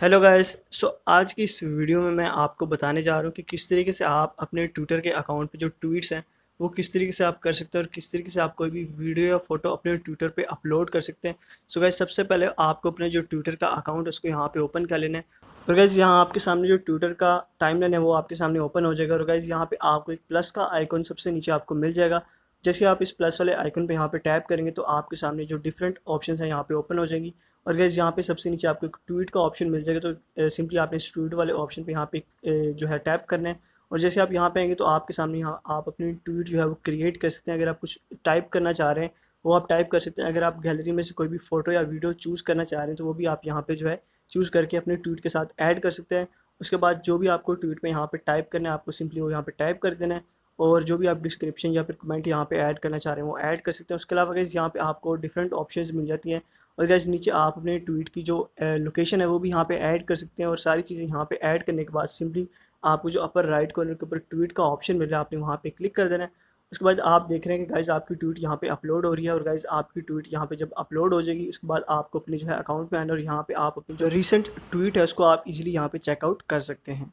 Hello guys. आज की इस वीडियो में मैं आपको बताने जा रहा हूँ कि किस तरीके से आप अपने ट्विटर के अकाउंट पे जो ट्वीट्स हैं वो किस तरीके से आप कर सकते हैं और किस तरीके से आप कोई भी वीडियो या फोटो अपने ट्विटर पे अपलोड कर सकते हैं। गाइस, सबसे पहले आपको अपने जो ट्विटर का अकाउंट है उसको यहाँ पे ओपन कर लेना है। और गाइस, यहाँ आपके सामने जो ट्विटर का टाइमलाइन है वो आपके सामने ओपन हो जाएगा। और गाइस, यहाँ पे आपको एक प्लस का आइकन सबसे नीचे आपको मिल जाएगा। जैसे आप इस प्लस वाले आइकन पे यहाँ पे टैप करेंगे तो आपके सामने जो डिफरेंट ऑप्शंस हैं यहाँ पे ओपन हो जाएंगी। और गाइस, यहाँ पे सबसे नीचे आपको एक ट्वीट का ऑप्शन मिल जाएगा। तो सिंपली आपने इस ट्वीट वाले ऑप्शन पे यहाँ पे जो है टैप करना है। और जैसे आप यहाँ पे आएंगे तो आपके सामने यहाँ आप अपनी ट्वीट जो है वो क्रिएट कर सकते हैं। अगर आप कुछ टाइप करना चाह रहे हैं वो आप टाइप कर सकते हैं। अगर आप गैलरी में से कोई भी फोटो या वीडियो चूज़ करना चाह रहे हैं तो वो भी आप यहाँ पे जो है चूज़ करके अपने ट्वीट के साथ ऐड कर सकते हैं। उसके बाद जो भी आपको ट्वीट में यहाँ पे टाइप करना है आपको सिंपली वो यहाँ पे टाइप कर देना है। और जो भी आप डिस्क्रिप्शन या फिर कमेंट यहाँ पे ऐड करना चाह रहे हैं वो ऐड कर सकते हैं। उसके अलावा गाइस, यहाँ पे आपको डिफरेंट ऑप्शंस मिल जाती हैं। और गाइस, नीचे आप अपने ट्वीट की जो लोकेशन है वो भी यहाँ पे ऐड कर सकते हैं। और सारी चीज़ें यहाँ पे ऐड करने के बाद सिंपली आपको जो अपर राइट कॉर्नर के ऊपर ट्वीट का ऑप्शन मिल रहा है आपने वहाँ पे क्लिक कर देना है। उसके बाद आप देख रहे हैं कि गाइस आपकी ट्वीट यहाँ पे अपलोड हो रही है। और गाइस, आपकी ट्वीट यहाँ पे जब अपलोड हो जाएगी उसके बाद आपको अपने जो है अकाउंट में आना और यहाँ पे आप अपनी जो रिसेंट ट्वीट है उसको आप इजीली यहाँ पे चेकआउट कर सकते हैं।